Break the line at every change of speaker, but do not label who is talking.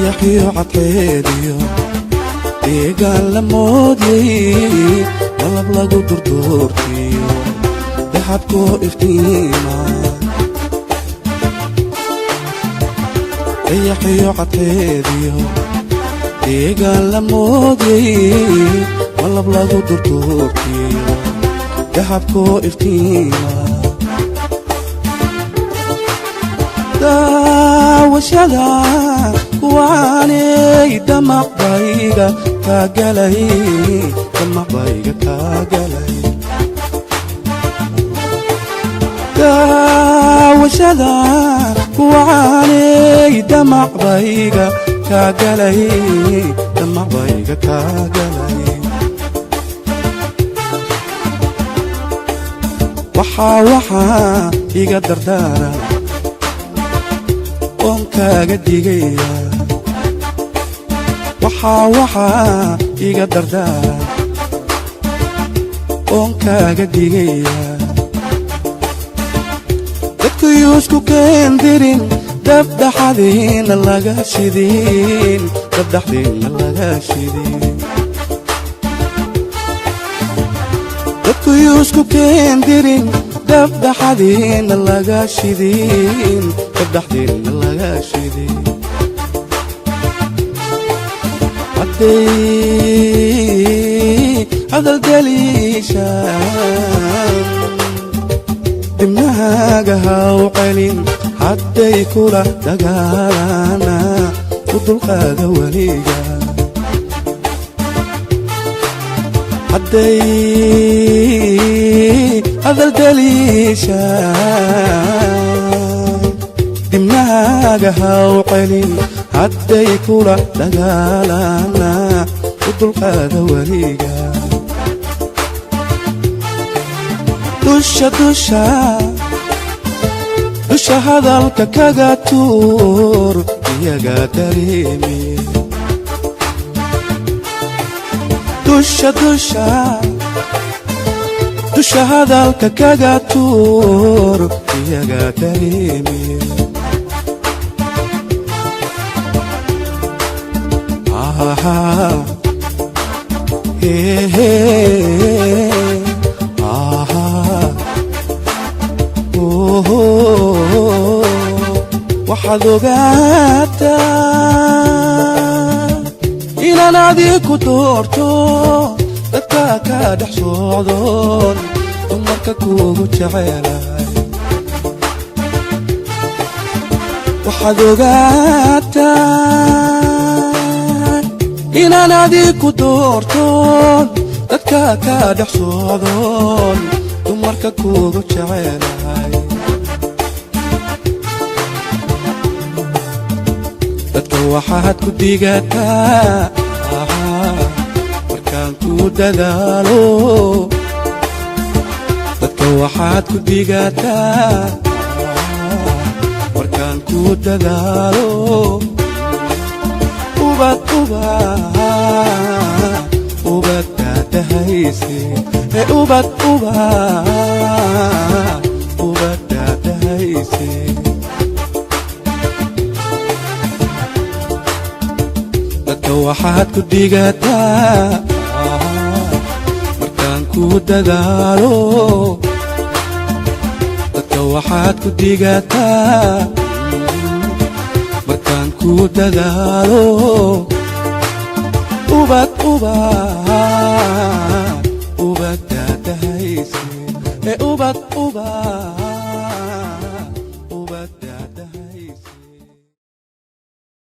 dayaxiyo cadceediyo deegaan la moodiyey malab lagu durduurtiyo dahabkoo iftiima dayaxiyo cadceediyo deegaan la moodiyey malab lagu durduurtiyo dahabkoo iftiima daawashada kuwaanay damaqbayga kaagalay damaqbayga kaagalay daawashada kuwaanay damaqbayga kaagalay damaqbayga kaagalay waxaa iga dardaara oon kaaga digaya waxaa iga dardaara oon kaaga digaya dadku yuusku keendirin dabdhaxadiina laga shidin dabdhaxdiina laga shidin dadku yuusku keendirin dabdhaxadiina laga shidin dabdhaxdiina laga shidin hadday hadal daliishaan dibnahaaga haw celin hadday kula dagaalana u dulqaada weliga hadday hadal daliishaan dibnahaaga haw celin hadday kula dagaalana u dulqaada weliga dusha hadalka kaga tuur iyaga dareemi dusha hadalka kaga tuur iyaga dareemi waxaad ogaataa inaan adiku doorto dadka ka dhex socdoon dumarka kuugu jecelahay waxaad ogaataa inaan adiku doortoon dadka ka dhex socdoon dumarka kuugu jecelahay dadka waxaad ku digataa markaan ku dadaalo dadka waxaad ku digataa markaan ku dadaalo ubad daadahayse ubad daadahayse dadka waxaad ku digataa markaan ku dadaalo dadka waxaad ku digataa markaan ku dadaalo ubad